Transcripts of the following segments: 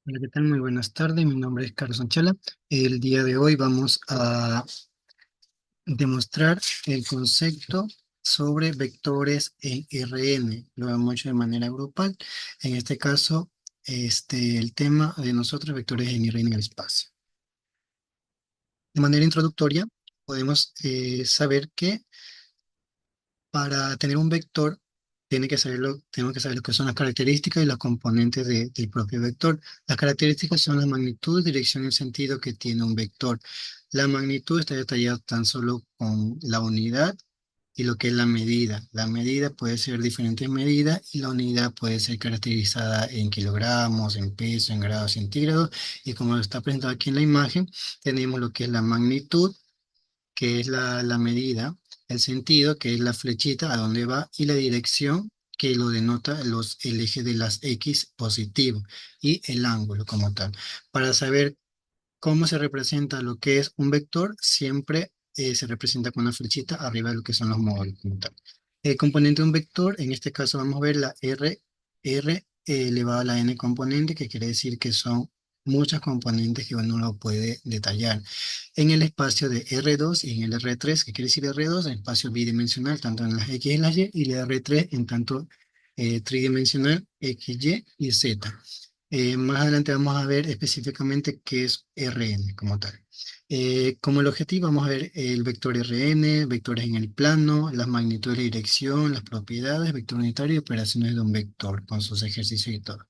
Hola, ¿qué tal? Muy buenas tardes. Mi nombre es Carlos Anchela. El día de hoy vamos a demostrar el concepto sobre vectores en Rn. Lo hemos hecho de manera grupal. En este caso, el tema de nosotros, vectores en Rn en el espacio. De manera introductoria, podemos saber que para tener un vector, tenemos que saber lo que son las características y los componentes del propio vector. Las características son la magnitud, dirección y sentido que tiene un vector. La magnitud está detallada tan solo con la unidad y lo que es la medida. La medida puede ser diferentes medidas y la unidad puede ser caracterizada en kilogramos, en peso, en grados centígrados. Y como está presentado aquí en la imagen, tenemos lo que es la magnitud, que es la medida, el sentido, que es la flechita a dónde va, y la dirección, que lo denota el eje de las X positivo, y el ángulo como tal. Para saber cómo se representa lo que es un vector, siempre se representa con una flechita arriba de lo que son los módulos como tal. El componente de un vector, en este caso vamos a ver la R elevado a la n componente, que quiere decir que son muchas componentes que uno lo puede detallar. En el espacio de R2 y en el R3, que quiere decir R2, el espacio bidimensional, tanto en las X y las Y el R3 en tanto tridimensional, X, Y Z. Más adelante vamos a ver específicamente qué es Rn como tal. Como el objetivo vamos a ver el vector Rn, vectores en el plano, las magnitudes de dirección, las propiedades, vector unitario y operaciones de un vector con sus ejercicios y todo.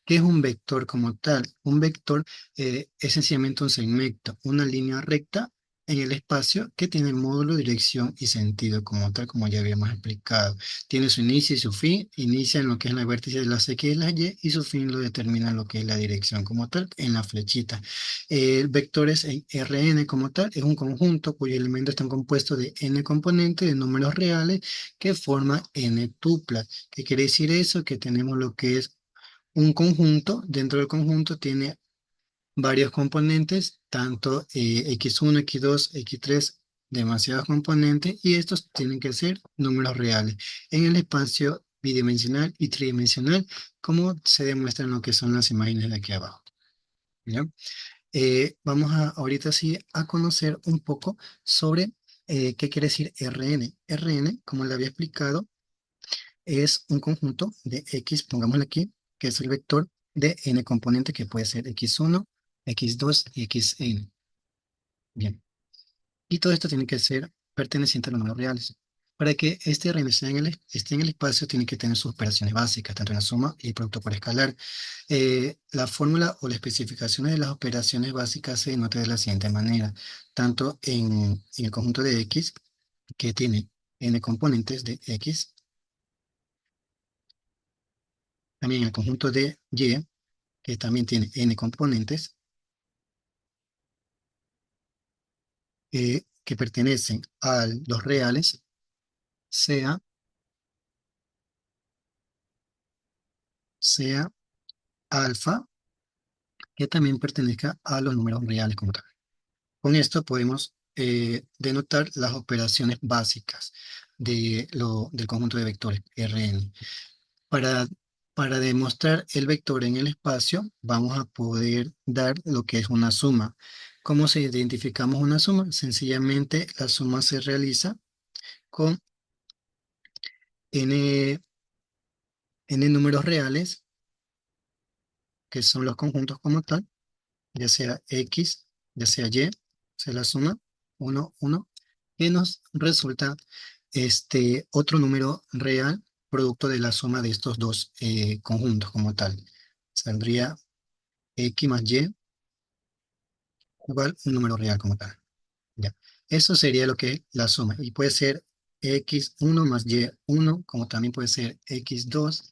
¿Qué es un vector como tal? Un vector es sencillamente un segmento, una línea recta en el espacio que tiene módulo, dirección y sentido como tal, como ya habíamos explicado. Tiene su inicio y su fin. Inicia en lo que es la vértice de las X y las Y su fin lo determina en lo que es la dirección como tal, en la flechita. Vectores en Rn como tal es un conjunto cuyos elementos están compuestos de n componentes de números reales que forman n tuplas. ¿Qué quiere decir eso? Que tenemos lo que es un conjunto. Dentro del conjunto tiene varios componentes, tanto x1, x2, x3, demasiados componentes, y estos tienen que ser números reales en el espacio bidimensional y tridimensional, como se demuestra en lo que son las imágenes de aquí abajo. ¿Ya? Vamos a ahorita sí a conocer un poco sobre qué quiere decir Rn. Rn, como le había explicado, es un conjunto de X, pongámosle aquí, que es el vector de n componente que puede ser x1, x2 y xn. Bien. Y todo esto tiene que ser perteneciente a los números reales. Para que este RN esté en el espacio, tiene que tener sus operaciones básicas, tanto en la suma y el producto por escalar. La fórmula o las especificaciones de las operaciones básicas se denota de la siguiente manera. Tanto en el conjunto de X, que tiene n componentes de X, también en el conjunto de Y, que también tiene n componentes, que pertenecen a los reales, sea, sea alfa, que también pertenezca a los números reales como tal. Con esto podemos denotar las operaciones básicas del conjunto de vectores Rn. Para, para demostrar el vector en el espacio, vamos a poder dar lo que es una suma. ¿Cómo se identificamos una suma? Sencillamente la suma se realiza con n, n números reales, que son los conjuntos como tal, ya sea X, ya sea Y, se la suma, uno, uno, que nos resulta otro número real producto de la suma de estos dos conjuntos como tal. Saldría X más Y igual un número real como tal. Ya. Eso sería lo que es la suma. Y puede ser x1 más y1, como también puede ser x2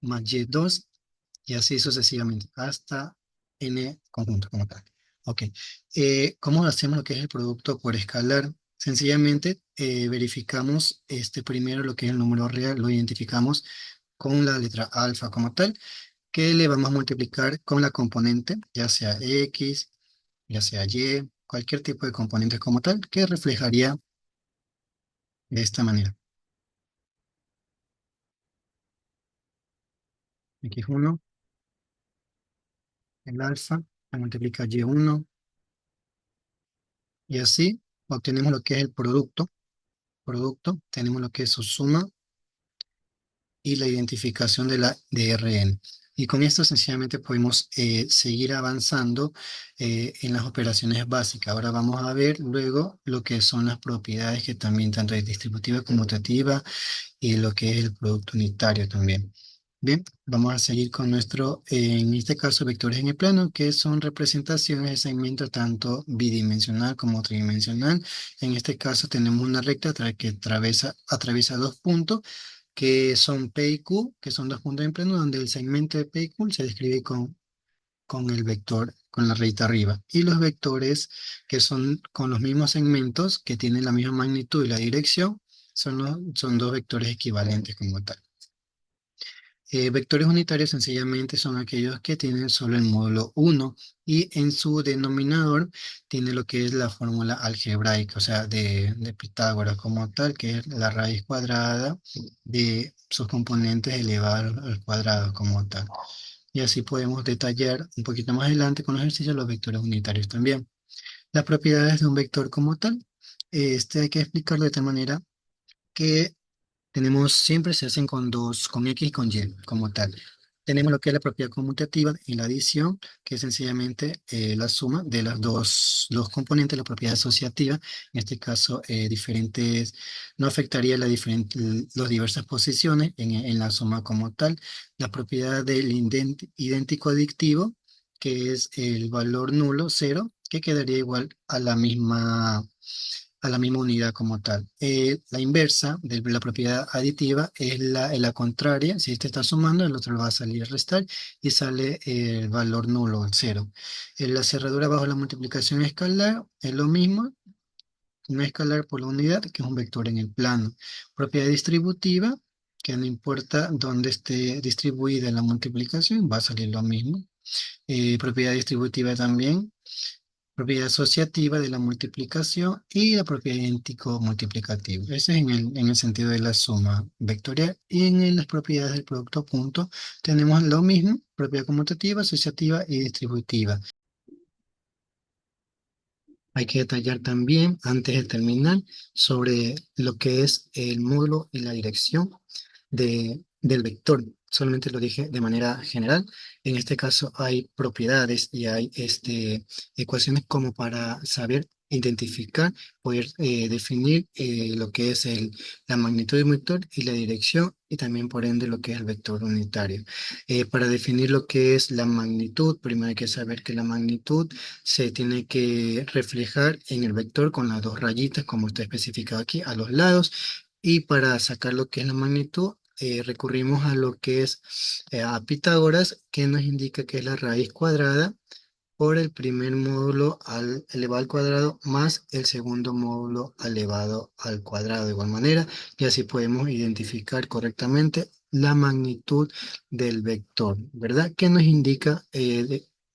más y2, y así sucesivamente, hasta n conjunto como tal. Ok. ¿Cómo hacemos lo que es el producto por escalar? Sencillamente verificamos primero lo que es el número real, lo identificamos con la letra alfa como tal, que le vamos a multiplicar con la componente, ya sea x, ya sea y, cualquier tipo de componente como tal, que reflejaría de esta manera. X1, el alfa, se multiplica y1, y así obtenemos lo que es el producto, tenemos lo que es su suma y la identificación de la DRN. Y con esto sencillamente podemos seguir avanzando en las operaciones básicas. Ahora vamos a ver luego lo que son las propiedades que también tanto es distributiva, conmutativa y lo que es el producto unitario también. Bien, vamos a seguir con nuestro, en este caso, vectores en el plano, que son representaciones de segmentos tanto bidimensional como tridimensional. En este caso tenemos una recta que atraviesa dos puntos, que son P y Q, que son dos puntos en plano, donde el segmento de P y Q se describe con el vector, con la rayita arriba. Y los vectores que son con los mismos segmentos, que tienen la misma magnitud y la dirección, son dos vectores equivalentes como tal. Vectores unitarios sencillamente son aquellos que tienen solo el módulo uno y en su denominador tiene lo que es la fórmula algebraica, o sea, de Pitágoras como tal, que es la raíz cuadrada de sus componentes elevado al cuadrado como tal. Y así podemos detallar un poquito más adelante con los ejercicios los vectores unitarios también. Las propiedades de un vector como tal, este hay que explicarlo de tal manera que siempre se hacen con X y con Y como tal. Tenemos lo que es la propiedad conmutativa y la adición, que es sencillamente la suma de las dos componentes, la propiedad asociativa, en este caso diferentes, no afectaría las diversas posiciones en la suma como tal. La propiedad del idéntico adictivo, que es el valor nulo, cero, que quedaría igual a la misma unidad como tal. La inversa de la propiedad aditiva es la contraria. Si este está sumando, el otro va a salir a restar y sale el valor nulo, el cero. La cerradura bajo la multiplicación escalar es lo mismo, una escalar por la unidad, que es un vector en el plano. Propiedad distributiva, que no importa dónde esté distribuida la multiplicación, va a salir lo mismo. Propiedad distributiva también, propiedad asociativa de la multiplicación y la propiedad idéntico multiplicativo. Ese es en el sentido de la suma vectorial. Y en las propiedades del producto punto tenemos lo mismo, propiedad conmutativa, asociativa y distributiva. Hay que detallar también, antes de terminar, sobre lo que es el módulo y la dirección del vector. Solamente lo dije de manera general. En este caso hay propiedades y hay ecuaciones como para saber identificar, poder definir lo que es la magnitud del vector y la dirección y también por ende lo que es el vector unitario. Para definir lo que es la magnitud, primero hay que saber que la magnitud se tiene que reflejar en el vector con las dos rayitas, como está especificado aquí, a los lados. Y para sacar lo que es la magnitud, recurrimos a lo que es a Pitágoras, que nos indica que es la raíz cuadrada por el primer módulo elevado al cuadrado más el segundo módulo elevado al cuadrado de igual manera, y así podemos identificar correctamente la magnitud del vector, ¿verdad? Que nos indica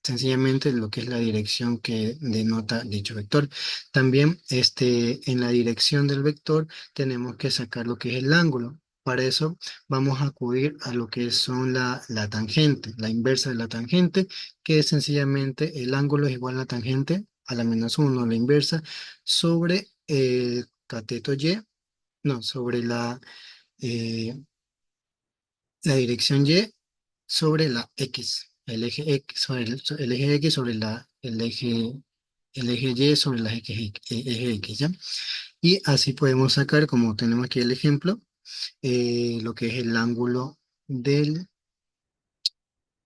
sencillamente lo que es la dirección que denota dicho vector. También en la dirección del vector tenemos que sacar lo que es el ángulo. Para eso vamos a acudir a lo que son la tangente, la inversa de la tangente, que es sencillamente el ángulo es igual a la tangente a la menos uno, la inversa, sobre el cateto Y, no, sobre la dirección Y sobre la X, el eje X sobre el eje X sobre el eje Y sobre la eje X, ¿ya? Y así podemos sacar, como tenemos aquí el ejemplo, lo que es el ángulo del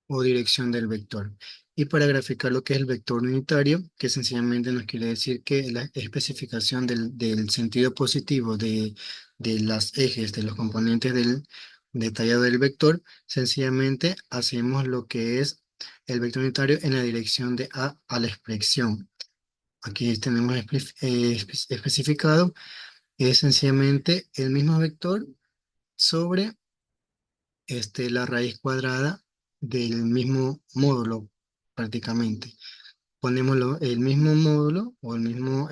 o dirección del vector. Y para graficar lo que es el vector unitario, que sencillamente nos quiere decir que la especificación del sentido positivo de las ejes, de los componentes del detallado del vector, sencillamente hacemos lo que es el vector unitario en la dirección de a la expresión. Aquí tenemos especificado, es sencillamente el mismo vector sobre la raíz cuadrada del mismo módulo prácticamente. Ponemos el mismo módulo o el mismo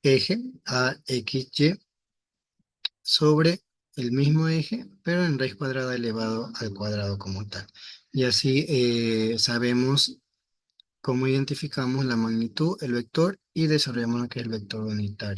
eje a x y sobre el mismo eje, pero en raíz cuadrada elevado al cuadrado como tal. Y así sabemos cómo identificamos la magnitud, el vector y desarrollamos lo que es el vector unitario.